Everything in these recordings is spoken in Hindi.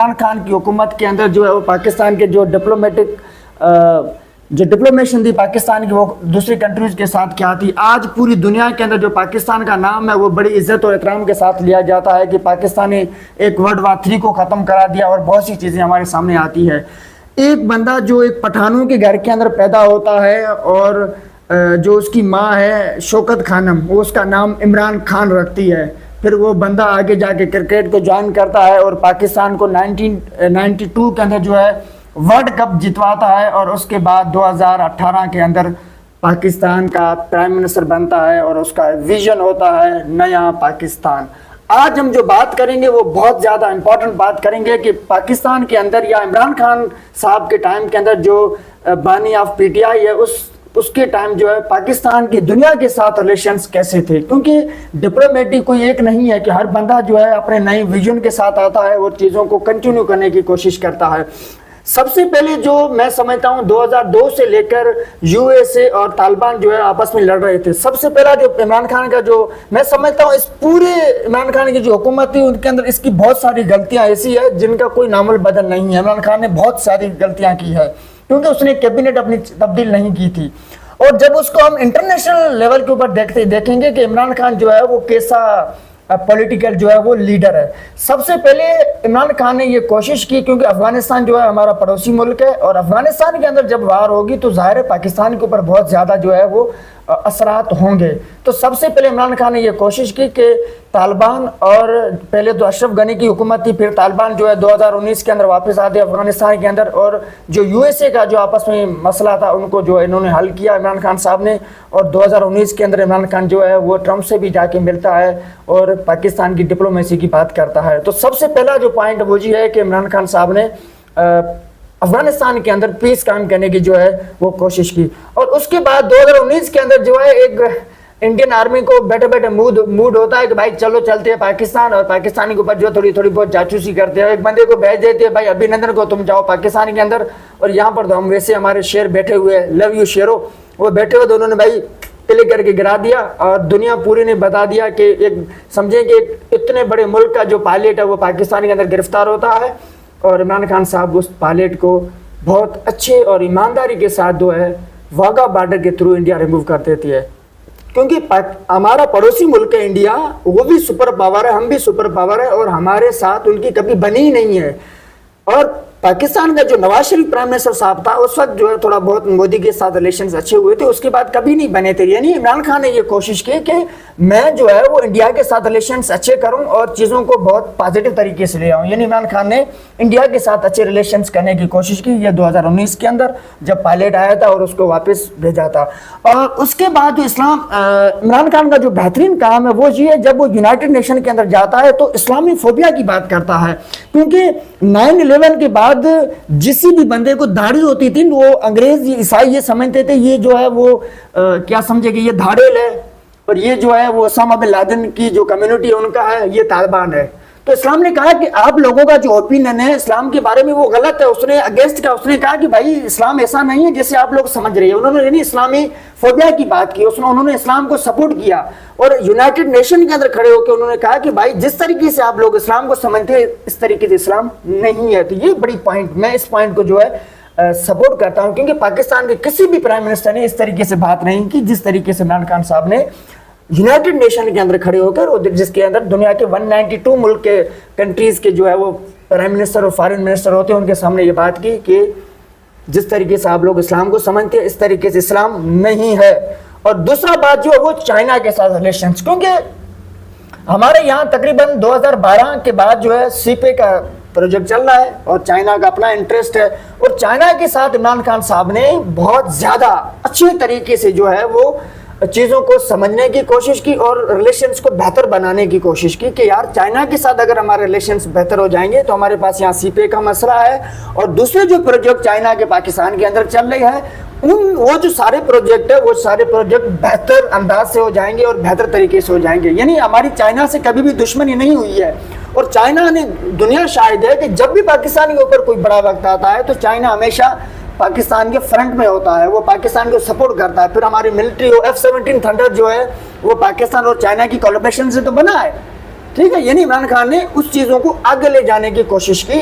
इमरान खान की हुकूमत के अंदर जो है वो पाकिस्तान के जो डिप्लोमेशन थी पाकिस्तान की, वो दूसरी कंट्रीज़ के साथ क्या थी। आज पूरी दुनिया के अंदर जो पाकिस्तान का नाम है वो बड़ी इज्जत और एहतराम के साथ लिया जाता है कि पाकिस्तान ने एक वर्ल्ड वार 3 को ख़त्म करा दिया और बहुत सी चीज़ें हमारे सामने आती है। एक बंदा जो एक पठानों के घर के अंदर पैदा होता है और जो उसकी माँ है शौकत खानम, वो उसका नाम इमरान खान रखती है। फिर वो बंदा आगे जाके क्रिकेट को ज्वाइन करता है और पाकिस्तान को 1992 के अंदर जो है वर्ल्ड कप जितवाता है और उसके बाद 2018 के अंदर पाकिस्तान का प्राइम मिनिस्टर बनता है और उसका विजन होता है नया पाकिस्तान। आज हम जो बात करेंगे वो बहुत ज़्यादा इम्पोर्टेंट बात करेंगे कि पाकिस्तान के अंदर या इमरान खान साहब के टाइम के अंदर जो बानी ऑफ पीटीआई है उसके टाइम जो है पाकिस्तान की दुनिया के साथ रिलेशंस कैसे थे। क्योंकि डिप्लोमेटिक कोई एक नहीं है कि हर बंदा जो है अपने नए विजन के साथ आता है और चीज़ों को कंटिन्यू करने की कोशिश करता है। सबसे पहले जो मैं समझता हूँ 2002 से लेकर यूएसए और तालिबान जो है आपस में लड़ रहे थे। सबसे पहला जो इमरान खान का जो मैं समझता हूँ इस पूरे इमरान खान की जो हुकूमत थी उनके अंदर इसकी बहुत सारी गलतियाँ ऐसी है जिनका कोई नामुल बदल नहीं है। इमरान खान ने बहुत सारी गलतियाँ की है क्योंकि उसने कैबिनेट अपनी तब्दील नहीं की थी। और जब उसको हम इंटरनेशनल लेवल के ऊपर देखेंगे कि इमरान खान जो है वो कैसा पॉलिटिकल जो है वो लीडर है। सबसे पहले इमरान खान ने ये कोशिश की, क्योंकि अफगानिस्तान जो है हमारा पड़ोसी मुल्क है और अफगानिस्तान के अंदर जब वार होगी तो ज़ाहिर है पाकिस्तान के ऊपर बहुत ज़्यादा जो है वो असरात होंगे। तो सबसे पहले इमरान खान ने ये कोशिश की कि तालिबान, और पहले तो अशरफ गनी की हुकूमत थी, फिर तालिबान जो है 2019 के अंदर वापस आते अफगानिस्तान के अंदर, और जो यूएसए का जो आपस में मसला था उनको जो है इन्होंने हल किया इमरान खान साहब ने। और 2019 के अंदर इमरान खान जो है वो ट्रंप से भी जाके मिलता है और पाकिस्तान की डिप्लोमेसी की बात करता है। तो सबसे पहला जो पॉइंट वो जी है कि इमरान खान साहब ने अफगानिस्तान के अंदर पीस कायम करने की जो है वो कोशिश की। और उसके बाद 2019 के अंदर जो है एक इंडियन आर्मी को बैठे बैठे मूड होता है कि भाई चलो चलते हैं पाकिस्तान, और पाकिस्तानी के ऊपर जो थोड़ी बहुत जासूसी करते हैं। एक बंदे को भेज देते हैं भाई अभिनंदन को तुम जाओ पाकिस्तान के अंदर, और यहाँ पर तो हम वैसे हमारे शेर बैठे हुए लव यू शेरो, वो बैठे हुए तो उन्होंने भाई क्लिक करके गिरा दिया और दुनिया पूरी ने बता दिया कि एक समझे कि इतने बड़े मुल्क का जो पायलट है वो पाकिस्तान के अंदर गिरफ्तार होता है। और इमरान खान साहब उस पायलट को बहुत अच्छे और ईमानदारी के साथ जो है वाघा बॉर्डर के थ्रू इंडिया रिमूव कर देती है। क्योंकि हमारा पड़ोसी मुल्क है इंडिया, वो भी सुपर पावर है, हम भी सुपर पावर है, और हमारे साथ उनकी कभी बनी ही नहीं है। और पाकिस्तान का जो नवाज शरीफ प्राइम मिनिस्टर साहब था उस वक्त जो है थोड़ा बहुत मोदी के साथ रिलेशंस अच्छे हुए थे, उसके बाद कभी नहीं बने थे। यानी इमरान खान ने ये कोशिश की कि मैं जो है वो इंडिया के साथ रिलेशंस अच्छे करूं और चीज़ों को बहुत पॉजिटिव तरीके से ले आऊं। यानी इमरान खान ने इंडिया के साथ अच्छे रिलेशंस करने की कोशिश की, ये 2019 के अंदर जब पायलट आया था और उसको वापस भेजा था। और उसके बाद जो इमरान खान का जो बेहतरीन काम है वो ये है, जब वो यूनाइटेड नेशन के अंदर जाता है तो इस्लामी फोबिया की बात करता है। क्योंकि 9/11 के बाद जिस भी बंदे को दाढ़ी होती थी वो अंग्रेज ईसाई ये समझते थे ये जो है वो क्या समझे कि ये धाड़ेल है, और ये जो है वो ओसामा बिन लादेन की जो कम्युनिटी है उनका है, ये तालिबान है। तो इस्लाम ने कहा कि आप लोगों का जो ओपिनियन है इस्लाम के बारे में वो गलत है। उसने अगेंस्ट का उसने कहा कि भाई इस्लाम ऐसा नहीं है जैसे आप लोग समझ रहे हैं। उन्होंने यानी इस्लामी फोबिया की बात की, उन्होंने इस्लाम को सपोर्ट किया और यूनाइटेड नेशन के अंदर खड़े होकर उन्होंने कहा कि भाई जिस तरीके से आप लोग इस्लाम को समझते हैं इस तरीके से इस्लाम नहीं है। तो ये बड़ी पॉइंट, मैं इस पॉइंट को जो है सपोर्ट करता हूँ, क्योंकि पाकिस्तान के किसी भी प्राइम मिनिस्टर ने इस तरीके से बात नहीं की जिस तरीके से इमरान खान साहब ने यूनाइटेड नेशन के अंदर खड़े होकर, और जिसके अंदर दुनिया के 192 मुल्क के कंट्रीज के जो है वो प्राइम मिनिस्टर और फॉरेन मिनिस्टर होते हैं, उनके सामने ये बात की कि जिस तरीके से आप लोग इस्लाम को समझते हैं इस तरीके से इस्लाम नहीं है। और दूसरा बात जो है वो चाइना के साथ रिलेशंस, क्योंकि हमारे यहाँ तकरीबन 2012 के बाद जो है सीपे का प्रोजेक्ट चल रहा है और चाइना का अपना इंटरेस्ट है, और चाइना के साथ इमरान खान साहब ने बहुत ज़्यादा अच्छे तरीके से जो है वो चीज़ों को समझने की कोशिश की और रिलेशंस को बेहतर बनाने की कोशिश की कि यार चाइना के साथ अगर हमारे रिलेशंस बेहतर हो जाएंगे तो हमारे पास यहाँ सीपे का मसला है, और दूसरे जो प्रोजेक्ट चाइना के पाकिस्तान के अंदर चल रहे हैं वो जो सारे प्रोजेक्ट है वो सारे प्रोजेक्ट बेहतर अंदाज से हो जाएंगे और बेहतर तरीके से हो जाएंगे। यानी हमारी चाइना से कभी भी दुश्मनी नहीं हुई है, और चाइना ने दुनिया शायद है कि जब भी पाकिस्तान के ऊपर कोई बड़ा वक्त आता है तो चाइना हमेशा पाकिस्तान के फ्रंट में होता है, वो पाकिस्तान को सपोर्ट करता है। फिर हमारी मिलिट्री हो F-17 थंडर जो है वो पाकिस्तान और चाइना की कोलैबोरेशन से तो बना है, ठीक है। यानी इमरान खान ने उस चीज़ों को आगे ले जाने की कोशिश की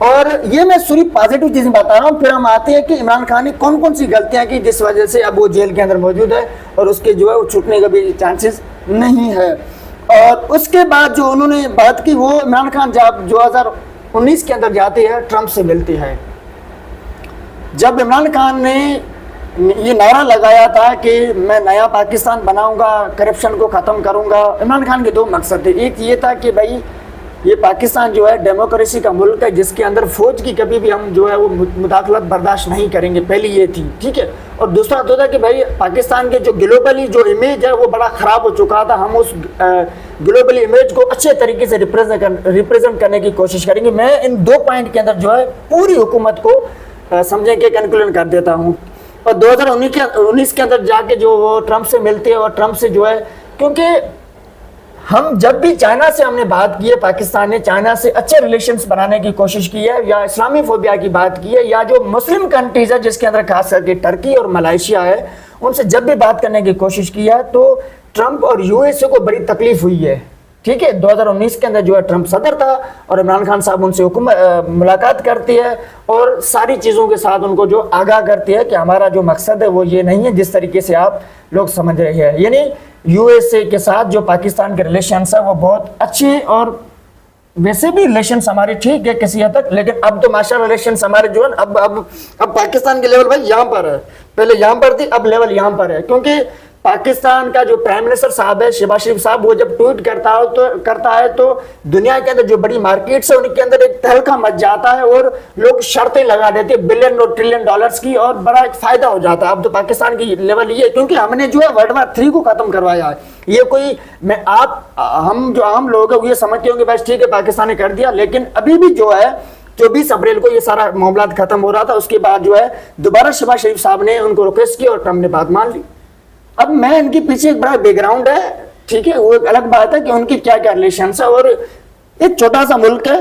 और ये मैं सिर्फ पॉजिटिव चीजें बता रहा हूँ, फिर हम आते हैं कि इमरान खान ने कौन कौन सी गलतियां की जिस वजह से अब वो जेल के अंदर मौजूद है और उसके जो है वो छूटने का भी चांसेस नहीं है। और उसके बाद जो उन्होंने बात की, वो इमरान खान जब 2019 के अंदर जाते हैं, ट्रंप से मिलते हैं। जब इमरान खान ने ये नारा लगाया था कि मैं नया पाकिस्तान बनाऊंगा, करप्शन को ख़त्म करूंगा, इमरान खान के दो मकसद थे। एक ये था कि भाई ये पाकिस्तान जो है डेमोक्रेसी का मुल्क है जिसके अंदर फौज की कभी भी हम जो है वो मुदाखलत बर्दाश्त नहीं करेंगे, पहली ये थी, ठीक है। और दूसरा तो था कि भाई पाकिस्तान के जो ग्लोबली जो इमेज है वो बड़ा ख़राब हो चुका था, हम उस ग्लोबली इमेज को अच्छे तरीके से रिप्रेजेंट करने की कोशिश करेंगे। मैं इन दो पॉइंट के अंदर जो है पूरी हुकूमत को समझे कि कंक्लूजन कर देता हूँ। और 2019 के अंदर जाके जो वो ट्रंप से मिलते हैं और ट्रंप से जो है, क्योंकि हम जब भी चाइना से हमने बात की है, पाकिस्तान ने चाइना से अच्छे रिलेशंस बनाने की कोशिश की है, या इस्लामी फोबिया की बात की है, या जो मुस्लिम कंट्रीज है जिसके अंदर खास करके टर्की और मलेशिया है, उनसे जब भी बात करने की कोशिश की है तो ट्रंप और यूएसए को बड़ी तकलीफ हुई है, ठीक है। 2019 के अंदर जो है ट्रंप सदर था और इमरान खान साहब उनसे मुलाकात करती है और सारी चीज़ों के साथ उनको जो आगाह करती है कि हमारा जो मकसद है वो ये नहीं है जिस तरीके से आप लोग समझ रहे हैं। यानी यूएसए के साथ जो पाकिस्तान के रिलेशंस है वो बहुत अच्छे, और वैसे भी रिलेशंस हमारे ठीक है किसी हद तक, लेकिन अब तो माशाल्लाह रिलेशंस हमारे जो है अब पाकिस्तान के लेवल भाई यहाँ पर है, पहले यहाँ पर थी, अब लेवल यहाँ पर है। क्योंकि पाकिस्तान का जो प्राइम मिनिस्टर साहब है शहबाज शरीफ साहब, वो जब ट्वीट करता है तो दुनिया के अंदर जो बड़ी मार्केट्स है उनके अंदर एक तहलका मच जाता है और लोग शर्तें लगा देते हैं बिलियन और ट्रिलियन डॉलर्स की, और बड़ा एक फायदा हो जाता है। अब तो पाकिस्तान की लेवल ये, क्योंकि हमने जो है वर्ल्ड वार 3 को खत्म करवाया है। ये कोई हम जो आम लोग हैं वो ये समझते होंगे बस ठीक है पाकिस्तान ने कर दिया, लेकिन अभी भी जो है 24 अप्रैल को ये सारा मामला खत्म हो रहा था, उसके बाद जो है दोबारा शहबाज शरीफ साहब ने उनको रिक्वेस्ट की और ट्रंप ने बात मान ली। अब मैं इनके पीछे एक बड़ा बैकग्राउंड है, ठीक है, वो एक अलग बात है कि उनकी क्या क्या रिलेशन है। और एक छोटा सा मुल्क है,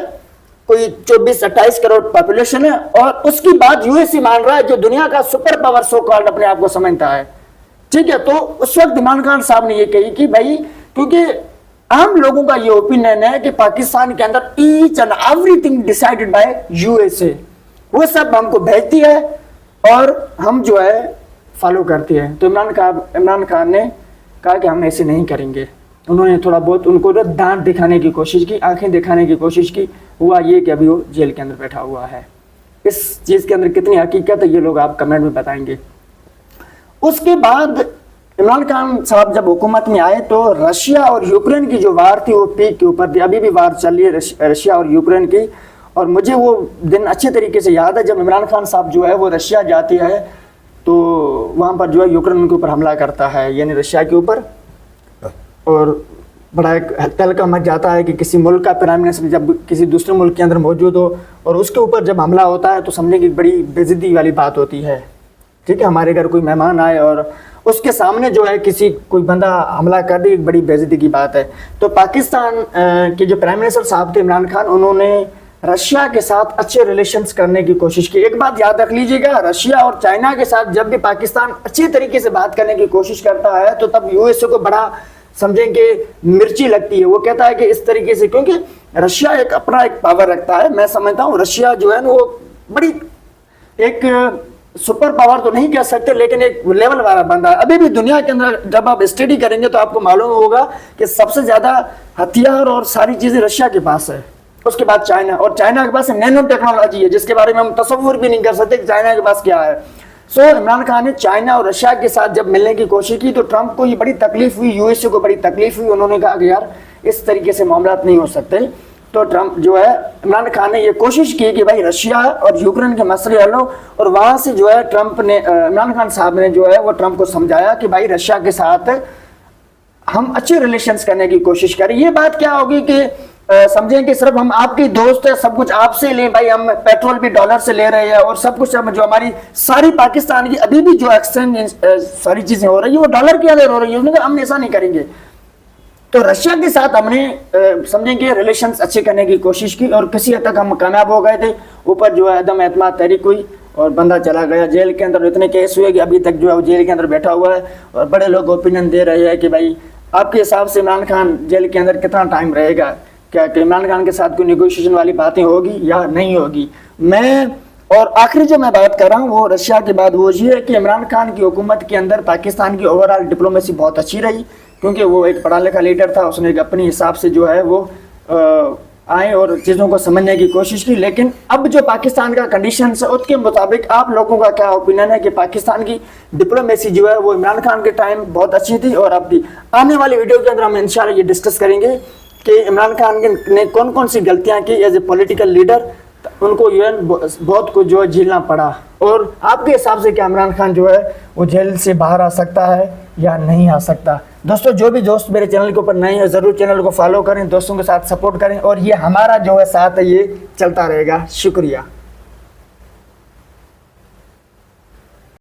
कोई 24-28 करोड़ पॉपुलेशन है, और उसकी बात यूएसए मान रहा है जो दुनिया का सुपर पावर सो कॉल्ड अपने आप को समझता है, ठीक है। तो उस वक्त इमरान खान साहब ने ये कही कि भाई, क्योंकि आम लोगों का ये ओपिनियन है कि पाकिस्तान के अंदर each and everything decided by USA, वो सब हमको भेजती है और हम जो है फॉलो करती है। तो इमरान खान ने कहा कि हम ऐसे नहीं करेंगे। उन्होंने थोड़ा बहुत उनको दांत दिखाने की कोशिश की, आंखें दिखाने की कोशिश की। हुआ ये कि अभी वो जेल के अंदर बैठा हुआ है। इस चीज़ के अंदर कितनी हकीकत है ये लोग आप कमेंट में बताएंगे। उसके बाद इमरान खान साहब जब हुकूमत में आए तो रशिया और यूक्रेन की जो वार थी वो पीक के ऊपर थी। अभी भी वार चल रही है रशिया और यूक्रेन की, और मुझे वो दिन अच्छे तरीके से याद है जब इमरान खान साहब जो है वो रशिया जाती है तो वहाँ पर जो है यूक्रेन उनके ऊपर हमला करता है, यानी रशिया के ऊपर, और बड़ा एक तहलका मच जाता है कि किसी मुल्क का प्राइम मिनिस्टर जब किसी दूसरे मुल्क के अंदर मौजूद हो और उसके ऊपर जब हमला होता है तो समझने की बड़ी बेइज्जती वाली बात होती है, ठीक है। हमारे घर कोई मेहमान आए और उसके सामने जो है कोई बंदा हमला कर दे, एक बड़ी बेइज्जती की बात है। तो पाकिस्तान के जो प्राइम मिनिस्टर साहब थे इमरान खान, उन्होंने रशिया के साथ अच्छे रिलेशंस करने की कोशिश की। एक बात याद रख लीजिएगा, रशिया और चाइना के साथ जब भी पाकिस्तान अच्छे तरीके से बात करने की कोशिश करता है तो तब यूएसए को बड़ा समझें कि मिर्ची लगती है। वो कहता है कि इस तरीके से, क्योंकि रशिया एक अपना एक पावर रखता है। मैं समझता हूँ रशिया जो है ना वो बड़ी एक सुपर पावर तो नहीं कह सकते, लेकिन एक लेवल वाला बंदा है। अभी भी दुनिया के अंदर जब आप स्टडी करेंगे तो आपको मालूम होगा कि सबसे ज्यादा हथियार और सारी चीजें रशिया के पास है, उसके बाद चाइना, और चाइना के पास नैनो टेक्नोलॉजी है जिसके बारे में हम तस्वुर भी नहीं कर सकते कि चाइना के पास क्या है। सो इमरान खान ने चाइना और रशिया के साथ जब मिलने की कोशिश की तो ट्रंप को ये बड़ी तकलीफ हुई, यूएसए को बड़ी तकलीफ हुई। उन्होंने कहा कि यार इस तरीके से मामला नहीं हो सकते। तो ट्रंप जो है इमरान खान ने ये कोशिश की कि भाई रशिया और यूक्रेन के मसले हल हो, और वहाँ से जो है इमरान खान साहब ने जो है वो ट्रंप को समझाया कि भाई रशिया के साथ हम अच्छे रिलेशंस करने की कोशिश करें। ये बात क्या होगी कि समझें कि सिर्फ हम आपके दोस्त है, सब कुछ आपसे लें, भाई हम पेट्रोल भी डॉलर से ले रहे हैं और सब कुछ जो हमारी सारी पाकिस्तान की अभी भी जो एक्सचेंज सारी चीजें हो रही है वो डॉलर के अंदर हो रही है। उन्होंने कहा हम ऐसा नहीं करेंगे। तो रशिया के साथ हमने समझें कि रिलेशंस अच्छे करने की कोशिश की और किसी हद तक हम कामयाब हो गए थे। ऊपर जो है अदम एतमाद तहरीक हुई और बंदा चला गया जेल के अंदर। इतने केस हुए कि अभी तक जो है वो जेल के अंदर बैठा हुआ है, और बड़े लोग ओपिनियन दे रहे हैं कि भाई आपके हिसाब से इमरान खान जेल के अंदर कितना टाइम रहेगा। क्या कि इमरान खान के साथ कोई नेगोशिएशन वाली बातें होगी या नहीं होगी। मैं और आखिरी जो मैं बात कर रहा हूँ वो रशिया के बाद वो ये है कि इमरान खान की हुकूमत के अंदर पाकिस्तान की ओवरऑल डिप्लोमेसी बहुत अच्छी रही, क्योंकि वो एक पढ़ा लिखा लीडर था, उसने एक अपने हिसाब से जो है वो आए और चीज़ों को समझने की कोशिश की। लेकिन अब जो पाकिस्तान का कंडीशन है उसके मुताबिक आप लोगों का क्या ओपिनियन है कि पाकिस्तान की डिप्लोमेसी जो है वो इमरान खान के टाइम बहुत अच्छी थी और अब भी? आने वाली वीडियो के अंदर हम इंशाल्लाह ये डिस्कस करेंगे कि इमरान खान ने कौन कौन सी गलतियां की एज ए पॉलिटिकल लीडर, उनको यूएन बहुत कुछ जो है झेलना पड़ा, और आपके हिसाब से क्या इमरान खान जो है वो जेल से बाहर आ सकता है या नहीं आ सकता। दोस्तों जो भी दोस्त मेरे चैनल के ऊपर नए हैं ज़रूर चैनल को फॉलो करें, दोस्तों के साथ सपोर्ट करें, और ये हमारा जो है साथ है ये चलता रहेगा। शुक्रिया।